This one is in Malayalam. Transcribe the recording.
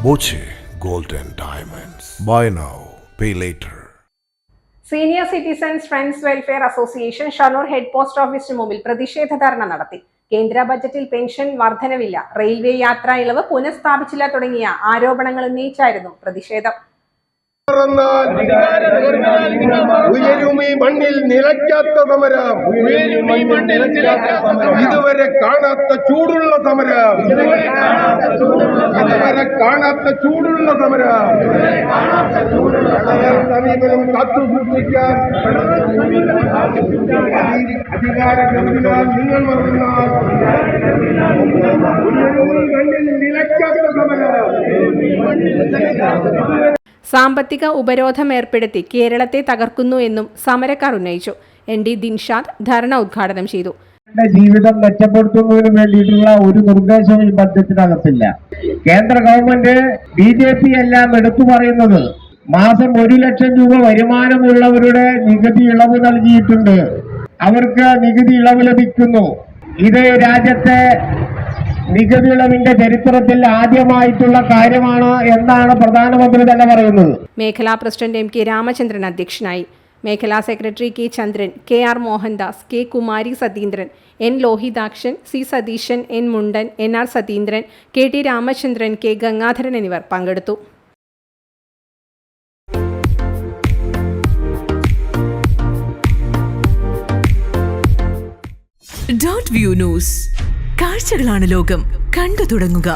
Boche Gold and Diamonds. Buy now, pay later. Senior citizens friends welfare association Shoranur head post ഓഫീസിന് മുമ്പിൽ പ്രതിഷേധ ധർണ നടത്തി. കേന്ദ്ര ബജറ്റിൽ പെൻഷൻ വർധനവില്ല, റെയിൽവേ യാത്രാ ഇളവ് പുനഃസ്ഥാപിച്ചില്ല തുടങ്ങിയ ആരോപണങ്ങൾ ഉന്നയിച്ചായിരുന്നു പ്രതിഷേധം. ഉയരുമീ മണ്ണിൽ നിലയ്ക്കാത്ത സമരം, ഇതുവരെ കാണാത്ത ചൂടുള്ള സമരം, ഇതുവരെ കാണാത്ത ചൂടുള്ള സമരം. സമീപനം കാത്തുസൂക്ഷിക്കാൻ അധികാരങ്ങൾ നിങ്ങൾ മറന്നാൽ ഉയരുമീ മണ്ണിൽ നിലയ്ക്കാത്ത സമരം. സാമ്പത്തിക ഉപരോധം ഏർപ്പെടുത്തി കേരളത്തെ തകർക്കുന്നു എന്നും സമരക്കാർ ഉന്നയിച്ചു. ND ദിൻഷാദ് ധർണ ഉദ്ഘാടനം ചെയ്തു. ജീവിതം മെച്ചപ്പെടുത്തുന്നതിന് വേണ്ടിയിട്ടുള്ള ഒരു നിർദ്ദേശവും ഈ ബഡ്ജറ്റിനകത്തില്ല. കേന്ദ്ര ഗവൺമെന്റ് BJP എല്ലാം എടുത്തു പറയുന്നത് മാസം 1 ലക്ഷം രൂപ വരുമാനമുള്ളവരുടെ നികുതി ഇളവ് നൽകിയിട്ടുണ്ട്, അവർക്ക് നികുതി ഇളവ് ലഭിക്കുന്നു. ഇത് രാജ്യത്തെ നികുതി ഇളവിന്റെ ചരിത്രത്തിൽ ആദ്യമായിട്ടുള്ള കാര്യമാണ് എന്നാണ് പ്രധാനമന്ത്രി തന്നെ പറയുന്നത്. മേഖലാ പ്രസിഡന്റ് MK രാമചന്ദ്രൻ അധ്യക്ഷനായി. മേഖലാ സെക്രട്ടറി K ചന്ദ്രൻ, KR Mohandas, K Kumari Satheendran, N Lohithakshan, C Satheesan, N മുണ്ടൻ, NR Satheendran, KT Ramachandran, K Gangadharan എന്നിവർ പങ്കെടുത്തു. .view ന്യൂസ്, കാഴ്ചകളാണ് ലോകം, കണ്ടു തുടങ്ങുക.